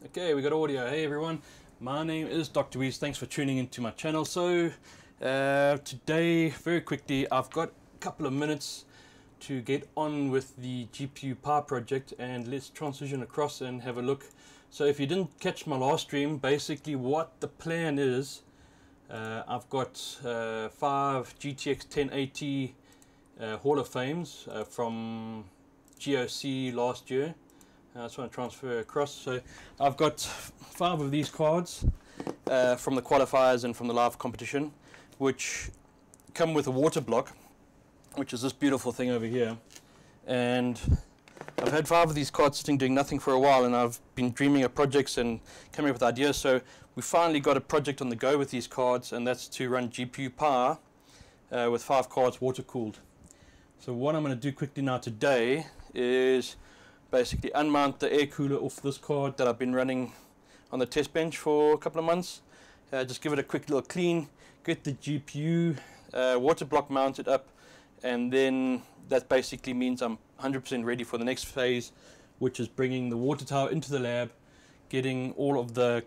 Okay, we got audio. Hey everyone, my name is DrWeez. Thanks for tuning into my channel. So today, very quickly, I've got a couple of minutes to get on with the GPU power project, and let's transition across and have a look. So if you didn't catch my last stream, basically what the plan is, I've got 5 GTX 1080 Hall of Fames from GOC last year. I just want to transfer across. So I've got 5 of these cards from the qualifiers and from the live competition, which come with a water block, which is this beautiful thing over here. And I've had 5 of these cards sitting doing nothing for a while, and I've been dreaming of projects and coming up with ideas. So we finally got a project on the go with these cards, and that's to run GPU power with 5 cards water cooled. So what I'm going to do quickly now today is basically unmount the air cooler off this card that I've been running on the test bench for a couple of months. Just give it a quick little clean, get the GPU water block mounted up, and then that basically means I'm 100% ready for the next phase, which is bringing the water tower into the lab, getting all of the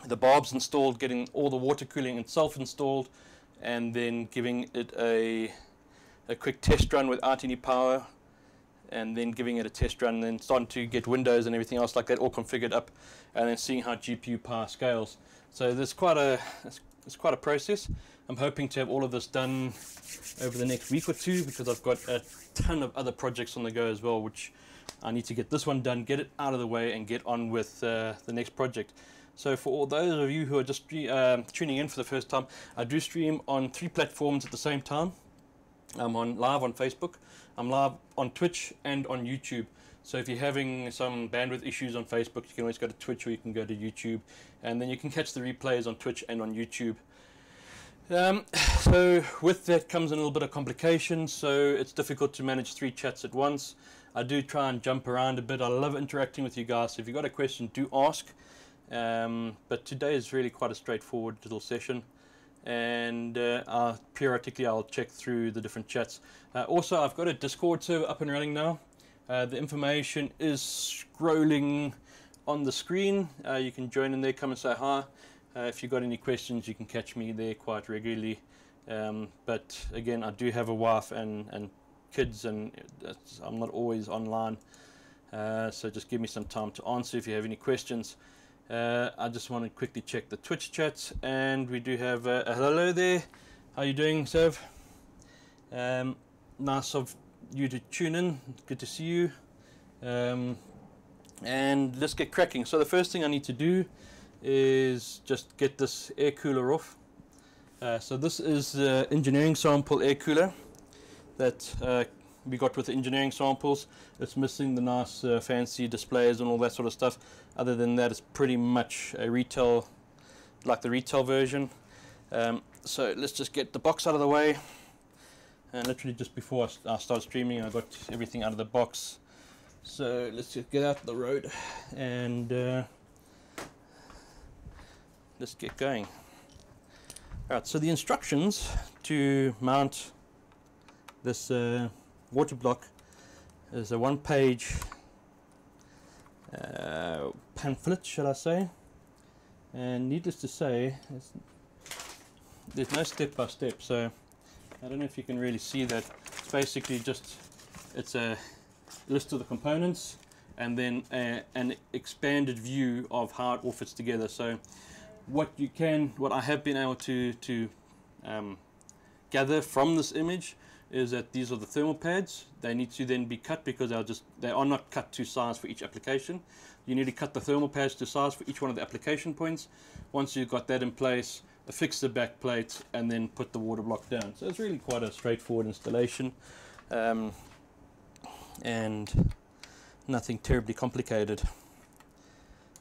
barbs installed, getting all the water cooling itself installed, and then giving it a quick test run without any power, and then giving it a test run, and then starting to get windows and everything else like that all configured up, and then seeing how GPU power scales. So there's quite a process. I'm hoping to have all of this done over the next week or two, because I've got a ton of other projects on the go as well, which I need to get this one done, get it out of the way, and get on with the next project. So for all those of you who are just tuning in for the first time, I do stream on 3 platforms at the same time. I'm live on Facebook, I'm live on Twitch, and on YouTube. So if you're having some bandwidth issues on Facebook, you can always go to Twitch, or you can go to YouTube, and then you can catch the replays on Twitch and on YouTube. So with that comes a little bit of complications, so it's difficult to manage 3 chats at once. I do try and jump around a bit. I love interacting with you guys, so if you've got a question, do ask. But today is really quite a straightforward little session, and periodically I'll check through the different chats. Also, I've got a Discord server up and running now. The information is scrolling on the screen. You can join in there, come and say hi. If you've got any questions, you can catch me there quite regularly. But again, I do have a wife and kids, and I'm not always online. So just give me some time to answer if you have any questions. I just want to quickly check the Twitch chat, and we do have a hello there. How you doing, Sev? Nice of you to tune in. Good to see you. And let's get cracking. So the first thing I need to do is just get this air cooler off. So this is the engineering sample air cooler that we got with the engineering samples. It's missing the nice fancy displays and all that sort of stuff. Other than that, it's pretty much a retail, like the retail version. So let's just get the box out of the way. And literally just before I start streaming, I got everything out of the box. So let's just get out the road and let's get going. Alright, so the instructions to mount this water block is a 1-page pamphlet, shall I say, and needless to say, there's no step-by-step, so I don't know if you can really see that. It's basically just, it's a list of the components, and then an expanded view of how it all fits together. So what I have been able to gather from this image is that these are the thermal pads. They need to then be cut, because they are not cut to size for each application. You need to cut the thermal pads to size for each one of the application points. Once you've got that in place, affix the back plate, and then put the water block down. So it's really quite a straightforward installation, and nothing terribly complicated.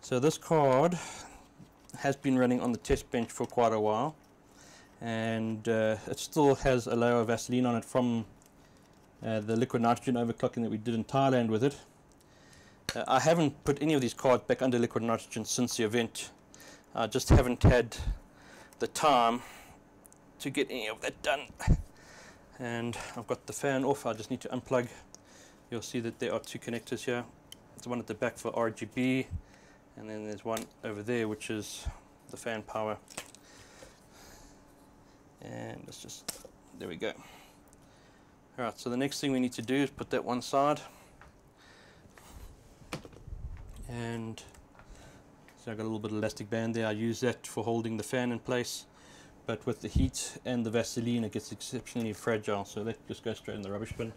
So this card has been running on the test bench for quite a while, and it still has a layer of Vaseline on it from the liquid nitrogen overclocking that we did in Thailand with it. I haven't put any of these cards back under liquid nitrogen since the event. I just haven't had the time to get any of that done. And I've got the fan off. I just need to unplug. You'll see that there are 2 connectors here. there's one at the back for RGB, and then there's one over there which is the fan power. And let's just, there we go. Alright, so the next thing we need to do is put that one side, and so I've got a little bit of elastic band there. I use that for holding the fan in place, but with the heat and the Vaseline it gets exceptionally fragile, so that just goes straight in the rubbish bin.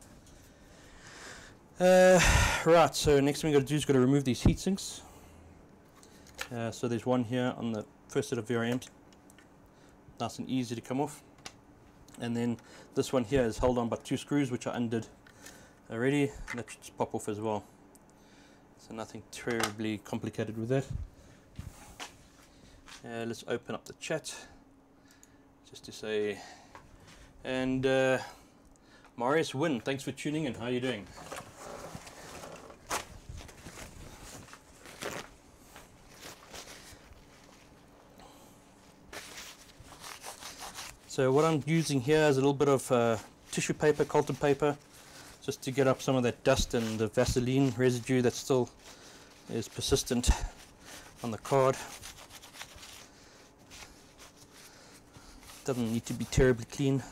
Right, so next thing we've got to do is got to remove these heat sinks. So there's one here on the first set of VRMs, nice and easy to come off, and then this one here is held on by 2 screws which I undid already, and that should just pop off as well, so nothing terribly complicated with that. Let's open up the chat just to say, and Marius Wynn, thanks for tuning in, how are you doing? So what I'm using here is a little bit of tissue paper, Colton paper, just to get up some of that dust and the Vaseline residue that still is persistent on the card. Doesn't need to be terribly clean.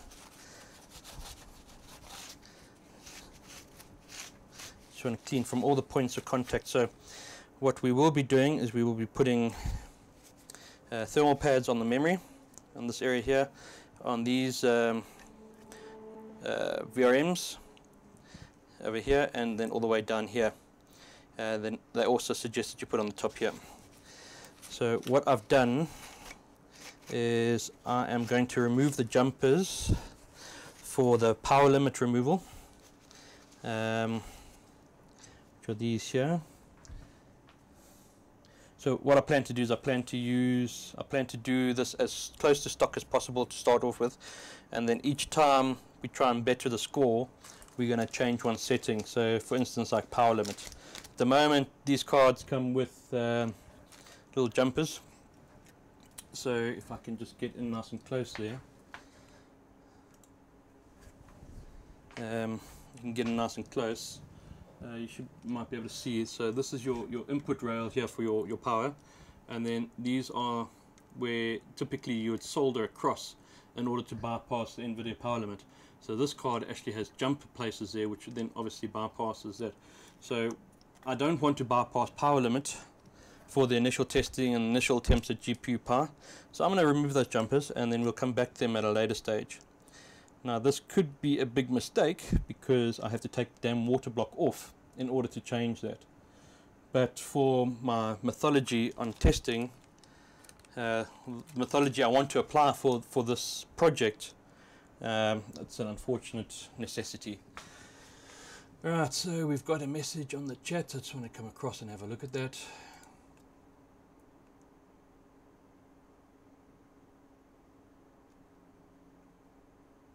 Just want to clean from all the points of contact. So what we will be doing is we will be putting thermal pads on the memory, on this area here, on these VRMs over here, and then all the way down here. Then they also suggest that you put on the top here. So what I've done is I am going to remove the jumpers for the power limit removal, which are these here. So what I plan to do is I plan to do this as close to stock as possible to start off with, and then each time we try and better the score, we're going to change one setting. So for instance, like power limit. At the moment these cards come with little jumpers, so if I can just get in nice and close there, you can get in nice and close. You might be able to see it. So this is your input rail here for your power, and then these are where typically you would solder across in order to bypass the NVIDIA power limit. So this card actually has jumper places there, which then obviously bypasses that. So I don't want to bypass power limit for the initial testing and initial attempts at GPU power, so I'm going to remove those jumpers and then we'll come back to them at a later stage. Now this could be a big mistake because I have to take the damn water block off in order to change that. But for my methodology on testing, methodology I want to apply for this project, it's an unfortunate necessity. Alright, so we've got a message on the chat. I just want to come across and have a look at that.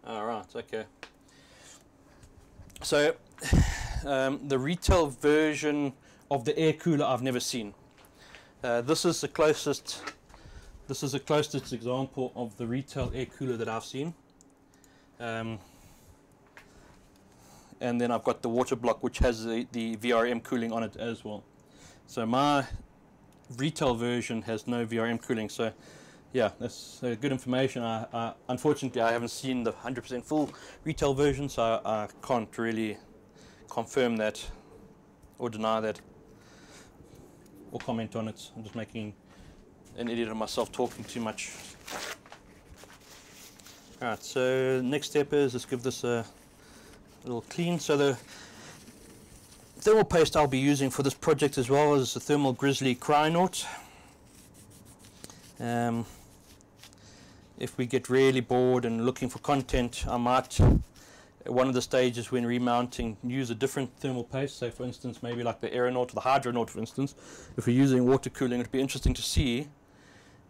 Alright, okay. So the retail version of the air cooler I've never seen. This is the closest example of the retail air cooler that I've seen. And then I've got the water block which has the VRM cooling on it as well. So my retail version has no VRM cooling, so yeah, that's good information. Unfortunately I haven't seen the 100% full retail version, so I can't really confirm that or deny that or comment on it. I'm just making an idiot of myself talking too much. Alright, so next step is let's give this a little clean. So the thermal paste I'll be using for this project as well is the Thermal Grizzly Crynaut. If we get really bored and looking for content, I might, at one of the stages when remounting, use a different thermal paste. So for instance, maybe like the Aeronaut or the Hydronaut for instance. If we're using water cooling, it would be interesting to see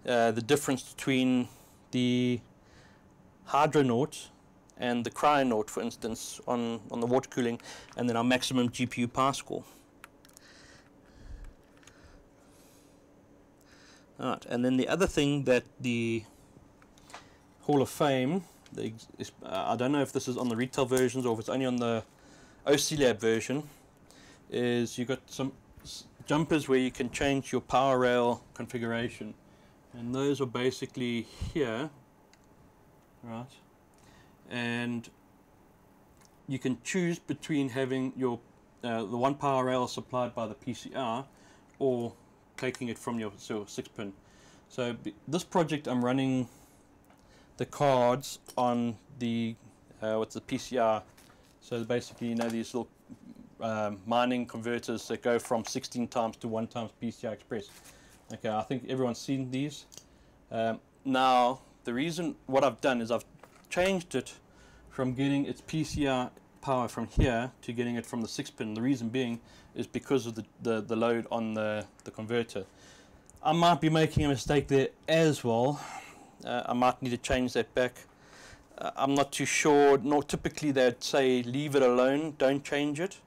the difference between the Hydronaut and the Crynaut, for instance, on the water cooling, and then our maximum GPU power score. Alright, and then the other thing that the Hall of Fame, I don't know if this is on the retail versions or if it's only on the OC Lab version, is you got some jumpers where you can change your power rail configuration, and those are basically here, right? And you can choose between having your the one power rail supplied by the PCR or taking it from your 6-pin. So this project, I'm running the cards on the what's the PCR. So basically, you know, these little mining converters that go from 16 times to 1 times PCI Express. Okay, I think everyone's seen these. Now, the reason what I've done is I've changed it from getting its PCI power from here to getting it from the 6-pin. The reason being is because of the load on the converter. I might be making a mistake there as well. I might need to change that back. I'm not too sure. No, typically they'd say leave it alone, don't change it.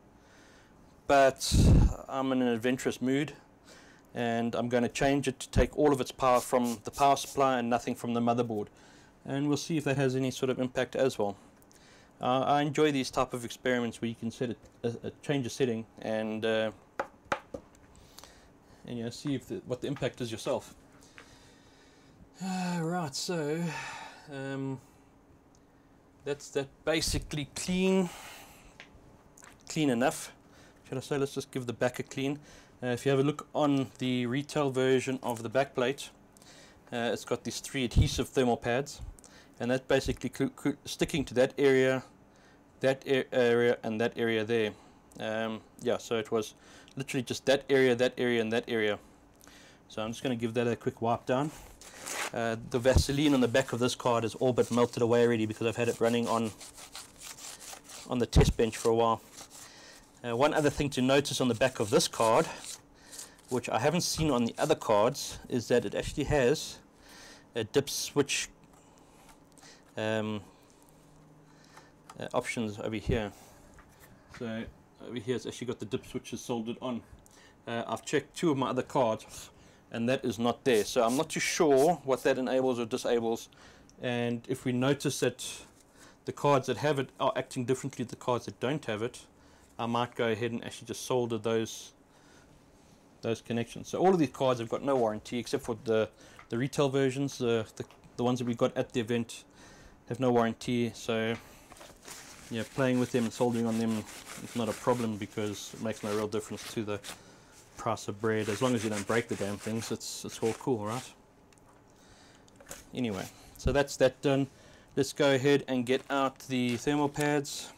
But I'm in an adventurous mood, and I'm going to change it to take all of its power from the power supply and nothing from the motherboard. And we'll see if that has any sort of impact as well. I enjoy these type of experiments where you can set change a setting and you know, see if what the impact is yourself. Right, so that's that basically clean enough. Should I say, let's just give the back a clean. If you have a look on the retail version of the backplate, it's got these 3 adhesive thermal pads, and that's basically sticking to that area, and that area there. Yeah, so it was literally just that area, and that area. So I'm just going to give that a quick wipe down. The Vaseline on the back of this card is all but melted away already because I've had it running on the test bench for a while. One other thing to notice on the back of this card, which I haven't seen on the other cards, is that it actually has a dip switch options over here. So over here it's actually got the dip switches soldered on. I've checked 2 of my other cards and that is not there, so I'm not too sure what that enables or disables. And if we notice that the cards that have it are acting differently to the cards that don't have it, I might go ahead and actually just solder those connections. So all of these cards have got no warranty except for the retail versions. The ones that we got at the event have no warranty, so yeah, playing with them and soldering on them is not a problem because it makes no real difference to the price of bread. As long as you don't break the damn things, it's all cool, right? Anyway, so that's that done. Let's go ahead and get out the thermal pads.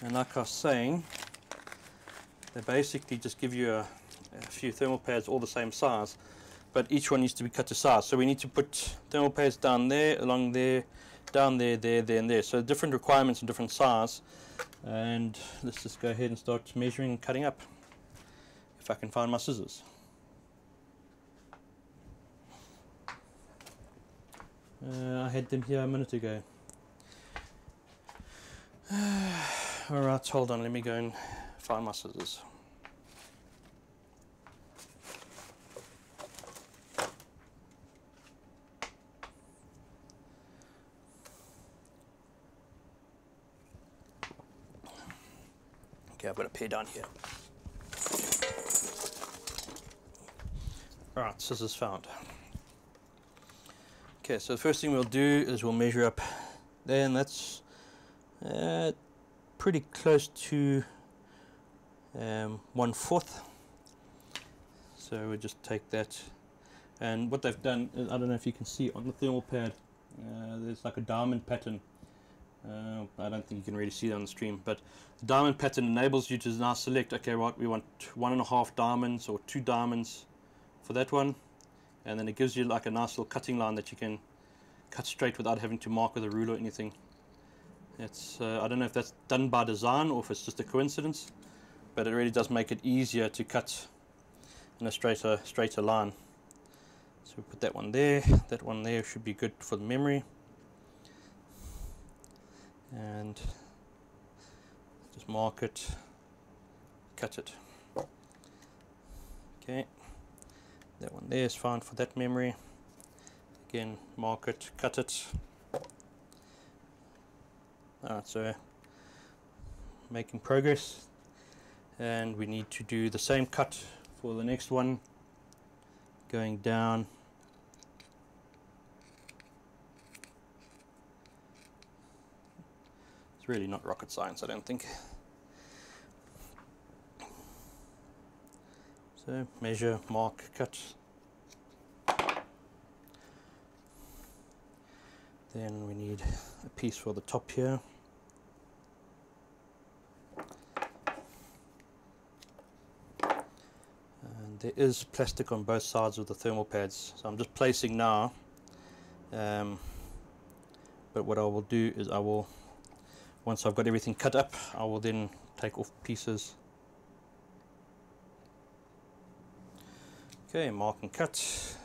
And like I was saying, they basically just give you a few thermal pads all the same size, but each one needs to be cut to size. So we need to put thermal pads down there, along there, down there, there, and there. So different requirements and different size. And let's just go ahead and start measuring and cutting up, if I can find my scissors. I had them here a minute ago. Alright, hold on, let me go and find my scissors. Okay, I've got a pair down here. Alright, scissors found. Okay, so the first thing we'll do is we'll measure up there, and that's pretty close to 1/4. So we'll just take that, and what they've done is, I don't know if you can see on the thermal pad, there's like a diamond pattern. I don't think you can really see that on the stream, but the diamond pattern enables you to now select, okay, right, we want 1.5 diamonds or 2 diamonds for that one, and then it gives you like a nice little cutting line that you can cut straight without having to mark with a ruler or anything. It's I don't know if that's done by design or if it's just a coincidence, but it really does make it easier to cut in a straighter line. So we put that one there should be good for the memory, and just mark it, cut it. Okay, that one there is fine for that memory. Again, mark it, cut it. Alright, so making progress. and we need to do the same cut for the next one, going down. It's really not rocket science, I don't think. So measure, mark, cut. Then we need a piece for the top here. And there is plastic on both sides of the thermal pads, so I'm just placing now. But what I will do is once I've got everything cut up, I will then take off pieces. Okay, mark and cut.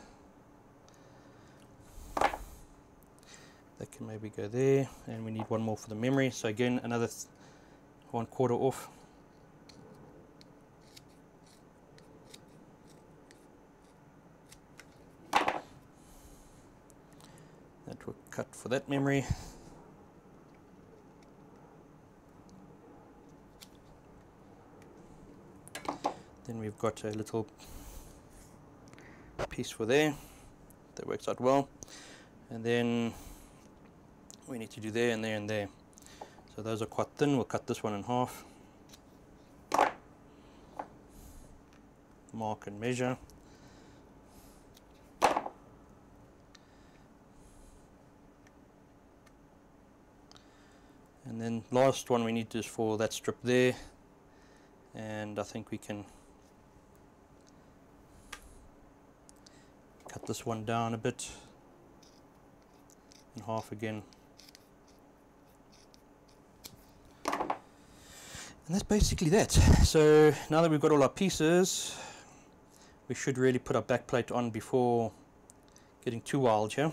That can maybe go there, and we need one more for the memory, so again another 1/4 off. That will cut for that memory. Then we've got a little piece for there, that works out well, and then we need to do there and there and there. So those are quite thin, we'll cut this one in half. Mark and measure. And then last one we need is for that strip there, and I think we can cut this one down a bit in half again. And that's basically that. So now that we've got all our pieces, we should really put our back plate on before getting too wild here.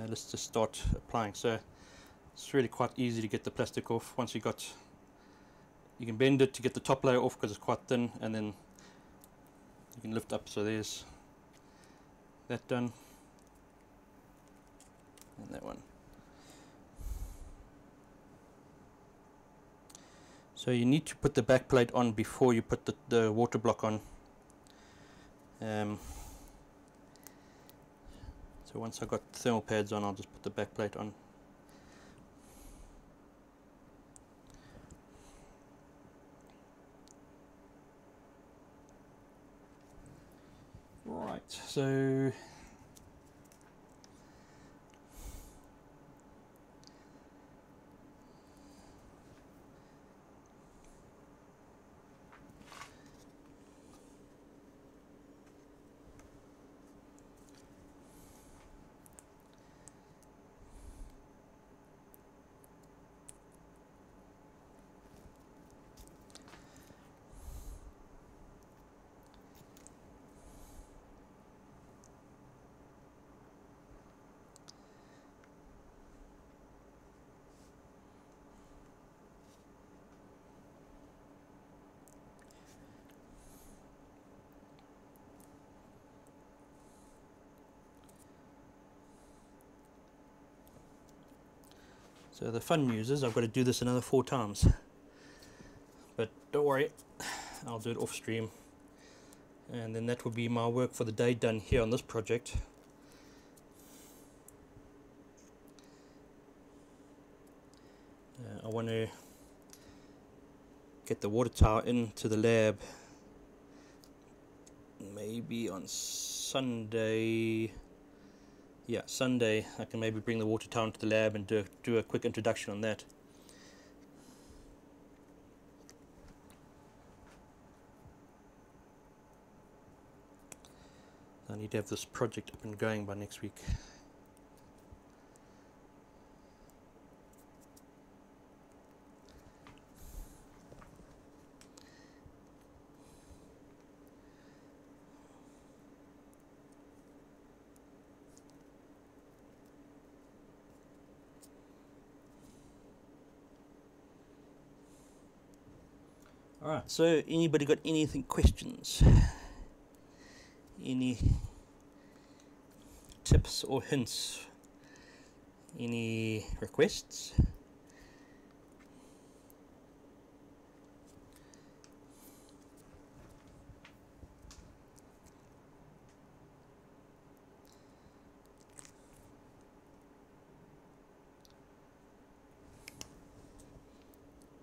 Let's just start applying. So it's really quite easy to get the plastic off. Once you can bend it to get the top layer off because it's quite thin, and then you can lift up. So there's that done, and that one. So you need to put the back plate on before you put the water block on. So once I've got thermal pads on, I'll just put the back plate on. Right, so So the fun news is I've got to do this another 4 times, but don't worry, I'll do it off stream, and then that will be my work for the day done here on this project. I want to get the water tower into the lab maybe on Sunday. Yeah, Sunday I can maybe bring the water tower into the lab and do a quick introduction on that. I need to have this project up and going by next week. Alright, so anybody got anything, questions? Any tips or hints Any requests?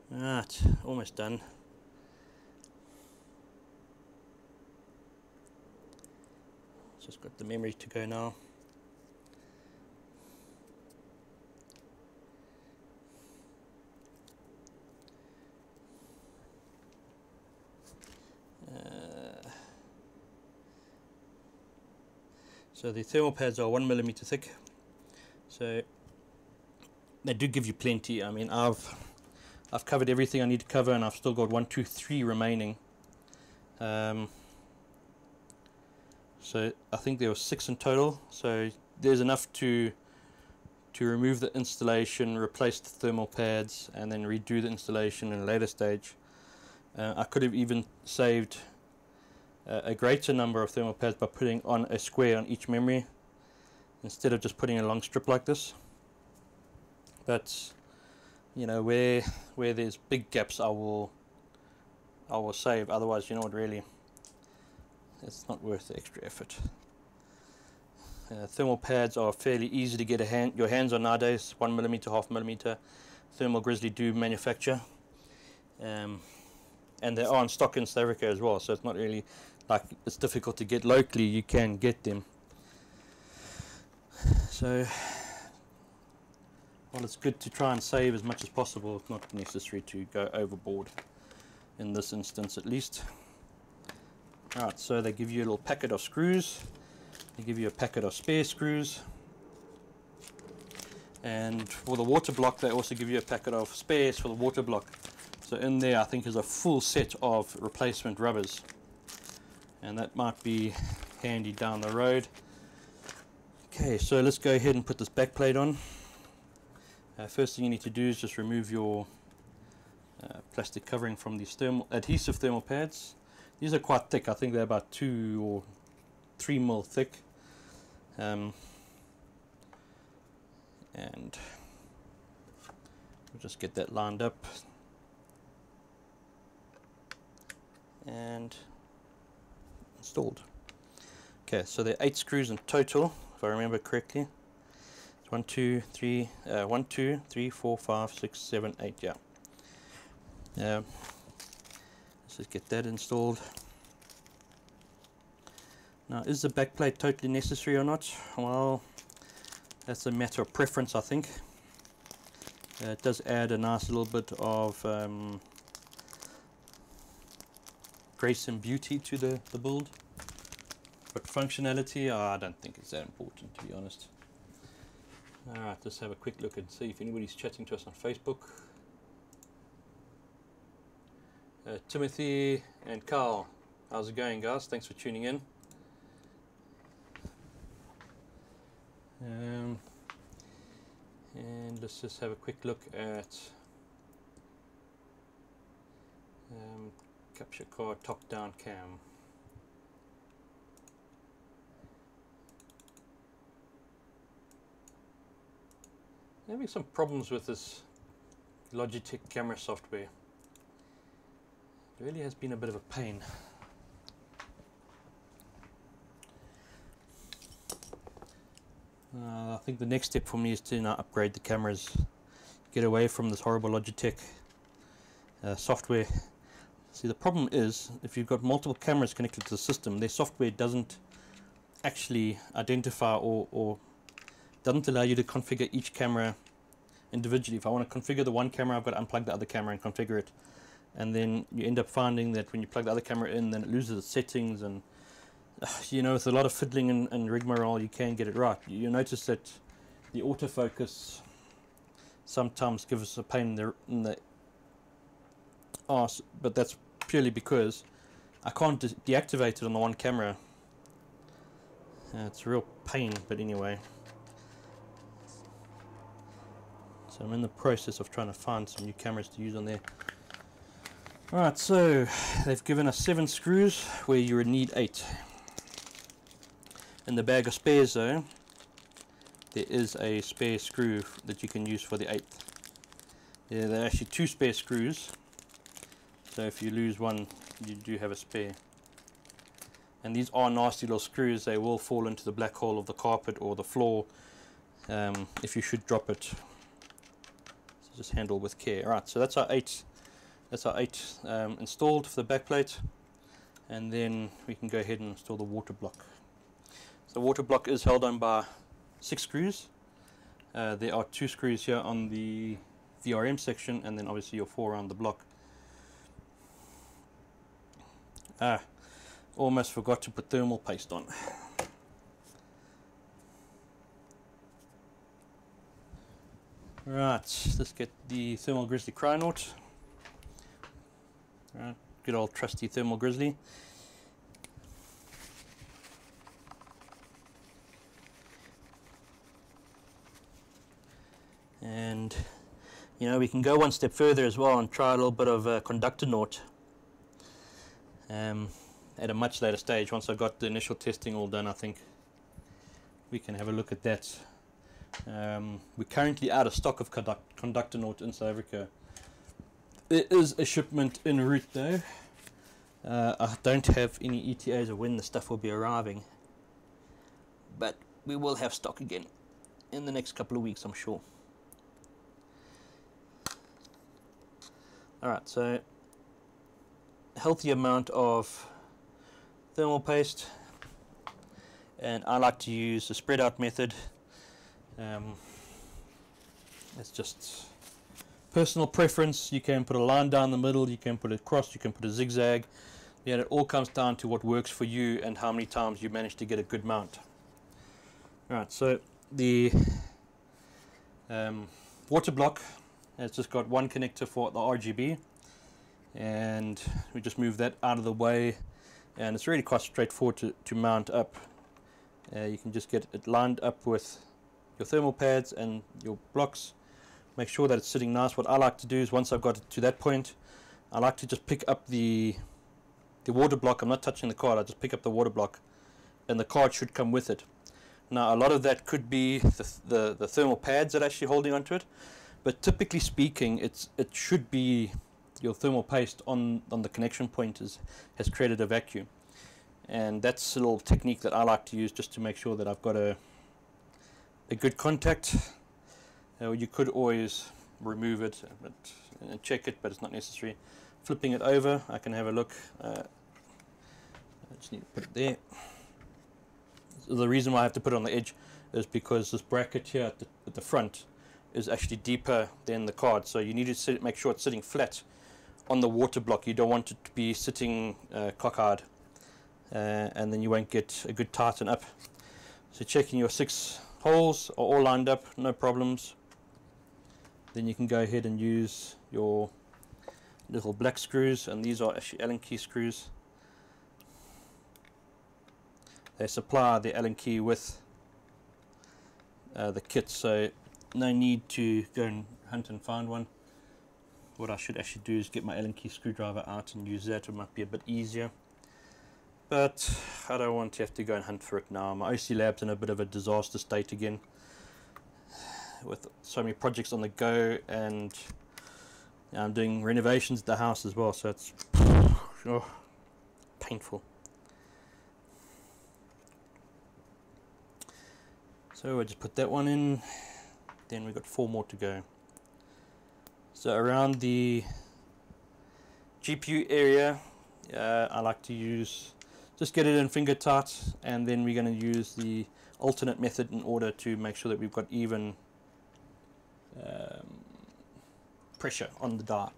Right, almost done. Just got the memory to go now. So the thermal pads are 1 millimeter thick, so they do give you plenty. I mean, I've covered everything I need to cover, and I've still got 1, 2, 3 remaining. So I think there were 6 in total. So there's enough to remove the installation, replace the thermal pads, and then redo the installation in a later stage. I could have even saved a greater number of thermal pads by putting on a square on each memory instead of just putting a long strip like this. But you know, where there's big gaps, I will save. Otherwise, you know what, really, it's not worth the extra effort. Thermal pads are fairly easy to get your hands on nowadays. 1 millimeter, half millimeter. Thermal Grizzly do manufacture, and they are in stock in South Africa as well. So it's not really like it's difficult to get locally. You can get them. So, well, it's good to try and save as much as possible. It's not necessary to go overboard in this instance, at least. Alright, so they give you a little packet of screws. They give you a packet of spare screws. And for the water block, they also give you a packet of spares for the water block. So in there, I think, is a full set of replacement rubbers. And that might be handy down the road. Okay, so let's go ahead and put this back plate on. First thing you need to do is just remove your plastic covering from these adhesive thermal pads. These are quite thick. I think they're about 2 or 3 mil thick. And we'll just get that lined up. And installed. Okay, so there are 8 screws in total, if I remember correctly. It's 1, 2, 3, 1, 2, 3, 4, 5, 6, 7, 8. Yeah. Let's just get that installed. Now, is the backplate totally necessary or not? Well, that's a matter of preference, I think. It does add a nice little bit of grace and beauty to the build, but functionality, I don't think it's that important, to be honest. Alright, let's have a quick look and see if anybody's chatting to us on Facebook. Timothy and Carl, how's it going, guys? Thanks for tuning in. And let's just have a quick look at capture card top-down cam. Having some problems with this Logitech camera software. It really has been a bit of a pain. I think the next step for me is to now upgrade the cameras, get away from this horrible Logitech software. See, the problem is, if you've got multiple cameras connected to the system, their software doesn't actually identify or doesn't allow you to configure each camera individually. If I want to configure the one camera, I've got to unplug the other camera and configure it. And then you end up finding that when you plug the other camera in, then it loses its settings, and you know, with a lot of fiddling and rigmarole, you can get it right. You'll notice that the autofocus sometimes gives us a pain in the arse, but that's purely because I can't deactivate it on the one camera. It's a real pain, but anyway. So I'm in the process of trying to find some new cameras to use on there. Alright, so they've given us 7 screws where you would need 8. In the bag of spares though, there is a spare screw that you can use for the 8th. Yeah, there are actually 2 spare screws, so if you lose one you do have a spare. And these are nasty little screws. They will fall into the black hole of the carpet or the floor if you should drop it. So just handle with care. Right, so that's our 8 installed for the back plate, and then we can go ahead and install the water block. So the water block is held on by 6 screws. There are 2 screws here on the VRM section, and then obviously your 4 around the block. Almost forgot to put thermal paste on. Right, let's get the Thermal Grizzly Crynaut. Right, good old trusty Thermal Grizzly. And you know, we can go one step further as well and try a little bit of conductor naut at a much later stage. Once I've got the initial testing all done, I think we can have a look at that. We're currently out of stock of conductor naut in South Africa. There is a shipment en route though. I don't have any ETAs of when the stuff will be arriving, but we will have stock again in the next couple of weeks, I'm sure. Alright, so a healthy amount of thermal paste, and I like to use the spread out method. It's just personal preference. You can put a line down the middle, you can put it across, you can put a zigzag. Yeah, it all comes down to what works for you and how many times you manage to get a good mount. Alright, so the water block has just got one connector for the RGB, and we just move that out of the way, and it's really quite straightforward to mount up. You can just get it lined up with your thermal pads and your blocks. Make sure that it's sitting nice. What I like to do is, once I've got it to that point, I like to just pick up the water block. I'm not touching the card, I just pick up the water block, and the card should come with it. Now a lot of that could be the thermal pads that are actually holding onto it, but typically speaking it should be your thermal paste on the connection point has created a vacuum. And that's a little technique that I like to use just to make sure that I've got a good contact. You could always remove it and check it, but it's not necessary. Flipping it over, I can have a look. I just need to put it there. So the reason why I have to put it on the edge is because this bracket here at the front is actually deeper than the card, so you need to make sure it's sitting flat on the water block. You don't want it to be sitting cockeyed, and then you won't get a good tighten up. So checking your 6 holes are all lined up, no problems. Then you can go ahead and use your little black screws, and these are actually Allen key screws. They supply the Allen key with the kit, so no need to go and hunt and find one. What I should actually do is get my Allen key screwdriver out and use that. It might be a bit easier, but I don't want to have to go and hunt for it now. My OC lab's in a bit of a disaster state again, with so many projects on the go, and I'm doing renovations at the house as well, so it's painful. So I just put that one in, then we've got 4 more to go. So around the GPU area, I like to just get it in finger tight, and then we're going to use the alternate method in order to make sure that we've got even pressure on the die.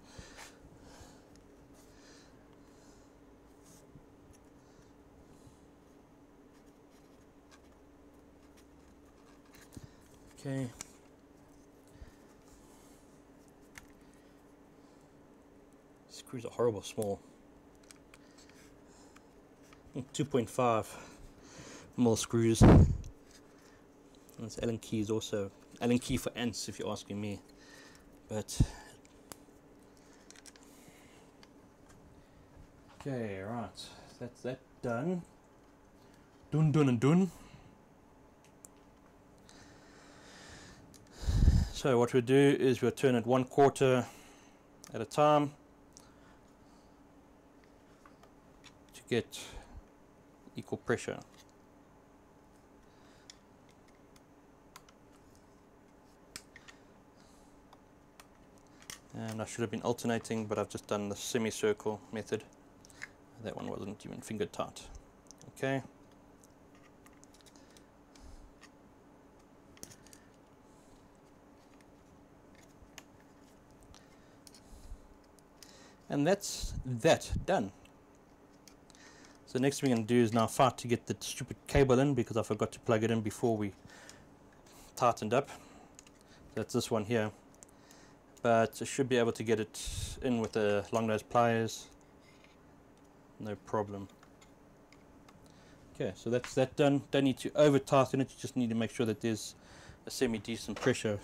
Okay. Screws are horrible small. 2.5 mil screws. And this Allen key is also Allen key for ants, if you're asking me. But okay, right. That's that done. Done and done. So what we'll do is we'll turn it 1/4 at a time to get equal pressure. And I should have been alternating, but I've just done the semicircle method. That one wasn't even finger tight. Okay. And that's that done. So next thing we're going to do is now fight to get the stupid cable in, because I forgot to plug it in before we tightened up. That's this one here. But I should be able to get it in with the long nose pliers. No problem. Okay, so that's that done. Don't need to over tighten it, you just need to make sure that there's a semi-decent pressure.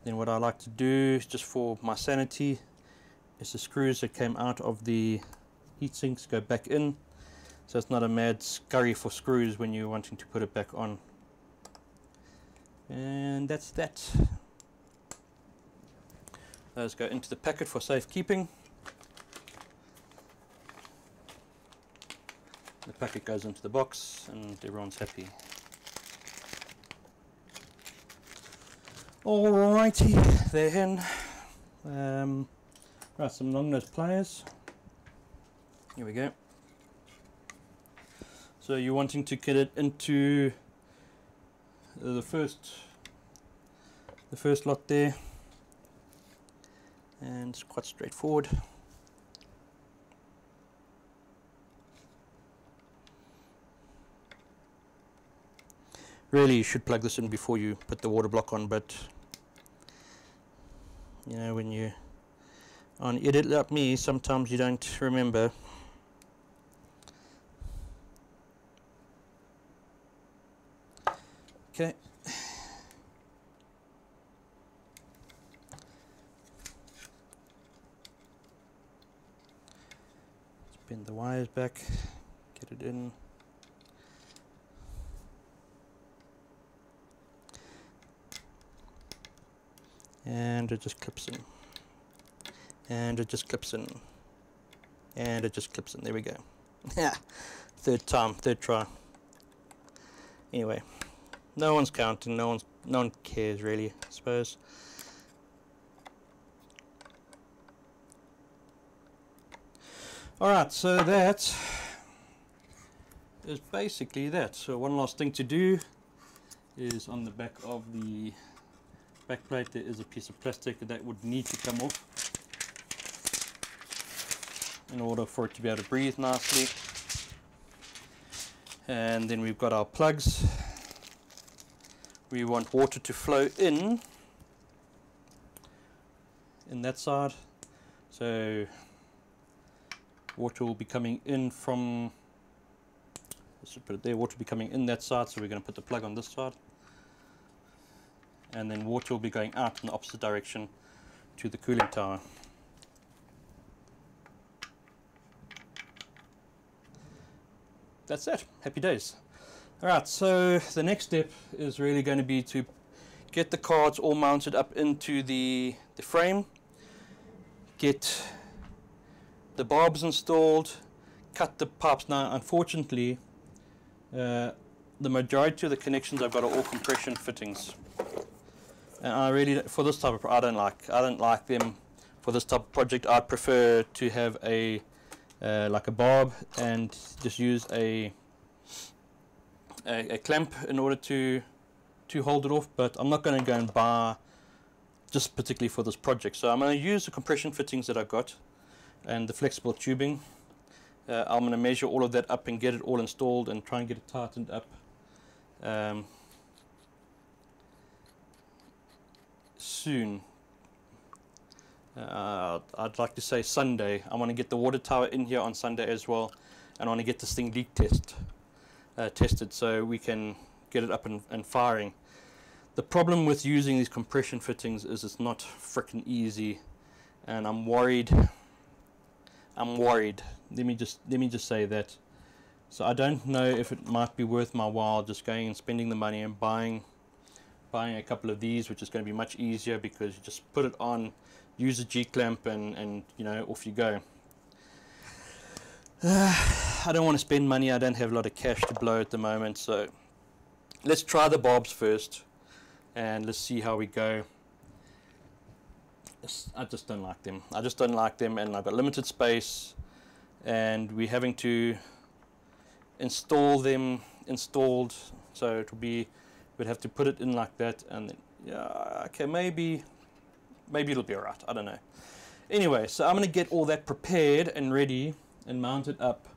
Then what I like to do, just for my sanity, is the screws that came out of the heat sinks go back in, so it's not a mad scurry for screws when you're wanting to put it back on. And that's that. Those go into the packet for safekeeping. The packet goes into the box and everyone's happy. Alrighty then. Right, some long nose pliers. Here we go. So you're wanting to get it into the first lot there, and it's quite straightforward. Really, you should plug this in before you put the water block on, but you know, when you on idiot like me, sometimes you don't remember. Okay. Let's bend the wires back, get it in. And it just clips in. And it just clips in. And it just clips in. There we go. Third time, third try. Anyway, no one's counting, no one cares really, I suppose. Alright, so that is basically that. So one last thing to do is on the back of the back plate there is a piece of plastic that would need to come off in order for it to be able to breathe nicely. And then we've got our plugs. We want water to flow in that side, so water will be coming in from, let's put it there, water will be coming in that side, so we're going to put the plug on this side, and then water will be going out in the opposite direction to the cooling tower. That's it. Happy days. Alright, so the next step is really going to be to get the cards all mounted up into the frame, get the barbs installed, cut the pipes. Now unfortunately the majority of the connections I've got are all compression fittings, and I really, for this type of, I don't like them for this type of project. I'd prefer to have a like a barb and just use a clamp in order to hold it off, but I'm not going to go and buy just particularly for this project. So I'm going to use the compression fittings that I've got and the flexible tubing. I'm going to measure all of that up and get it all installed and try and get it tightened up soon. I'd like to say Sunday. I want to get the water tower in here on Sunday as well, and I want to get this thing leak tested so we can get it up and firing. The problem with using these compression fittings is it's not freaking easy, and I'm worried. Let me just say that. So I don't know if it might be worth my while just going and spending the money and buying buying a couple of these, which is going to be much easier because you just put it on, use a G-clamp, and you know, off you go. I don't want to spend money. I don't have a lot of cash to blow at the moment, so let's try the barbs first and let's see how we go. I just don't like them. I just don't like them, and I've got limited space, and we're having to install them installed, so it will be, we'd have to put it in like that, and then, yeah, okay, maybe it'll be alright, I don't know. Anyway, so I'm going to get all that prepared and ready and mount it up.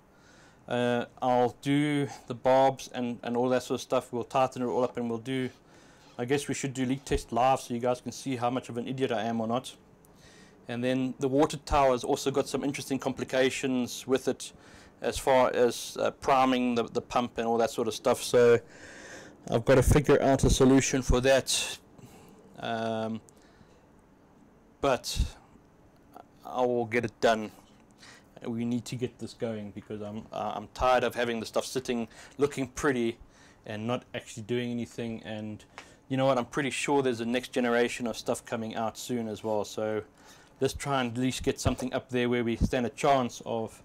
I'll do the barbs and all that sort of stuff. We'll tighten it all up, and we'll do, I guess we should do leak test live so you guys can see how much of an idiot I am or not. And then the water tower has also got some interesting complications with it as far as priming the pump and all that sort of stuff, so I've got to figure out a solution for that. But I will get it done. We need to get this going because I'm tired of having the stuff sitting looking pretty and not actually doing anything. And you know what, I'm pretty sure there's a next generation of stuff coming out soon as well, so let's try and at least get something up there where we stand a chance of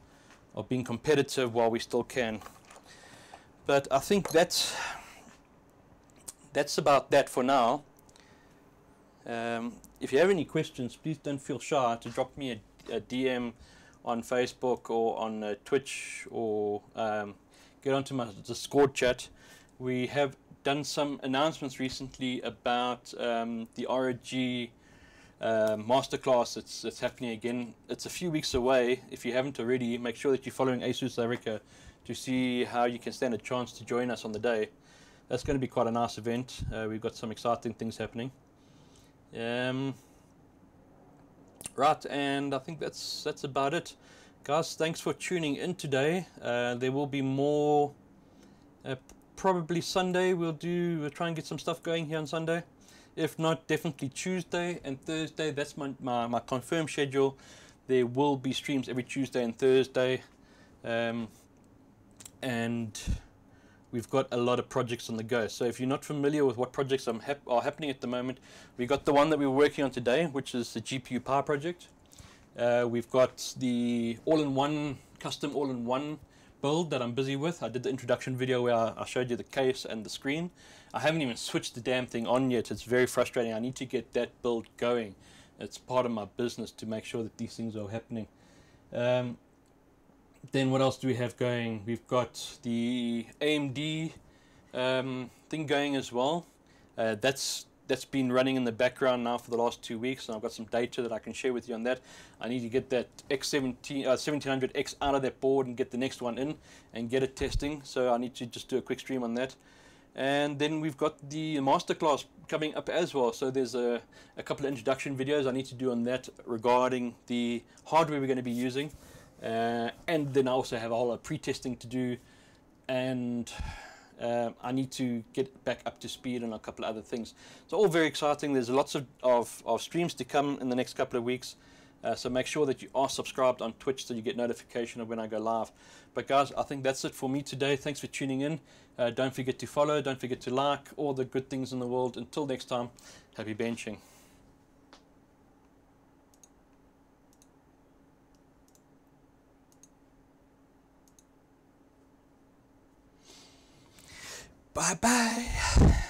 being competitive while we still can. But I think that's about that for now. If you have any questions, please don't feel shy to drop me a DM on Facebook or on Twitch, or get onto my Discord chat. We have done some announcements recently about the ROG masterclass. It's happening again. It's a few weeks away. If you haven't already, make sure that you're following ASUS South Africa to see how you can stand a chance to join us on the day. That's going to be quite a nice event. We've got some exciting things happening. Right, and I think that's about it, guys. Thanks for tuning in today. There will be more probably Sunday. We'll try and get some stuff going here on Sunday. If not, definitely Tuesday and Thursday. That's my confirmed schedule. There will be streams every Tuesday and Thursday, and we've got a lot of projects on the go. So if you're not familiar with what projects are happening at the moment, we've got the one that we're working on today, which is the GPU power project. We've got the custom all-in-one build that I'm busy with. I did the introduction video where I showed you the case and the screen. I haven't even switched the damn thing on yet. It's very frustrating. I need to get that build going. It's part of my business to make sure that these things are happening. Then what else do we have going? We've got the AMD thing going as well. That's been running in the background now for the last 2 weeks, and I've got some data that I can share with you on that. I need to get that 1700X out of that board and get the next one in and get it testing, so I need to just do a quick stream on that. And then we've got the masterclass coming up as well, so there's a couple of introduction videos I need to do on that regarding the hardware we're going to be using. And then I also have a whole lot of pre-testing to do, and I need to get back up to speed on a couple of other things. So all very exciting. There's lots of streams to come in the next couple of weeks, so make sure that you are subscribed on Twitch so you get notification of when I go live. But guys, I think that's it for me today. Thanks for tuning in. Don't forget to follow, don't forget to like, all the good things in the world. Until next time, happy benching. Bye-bye.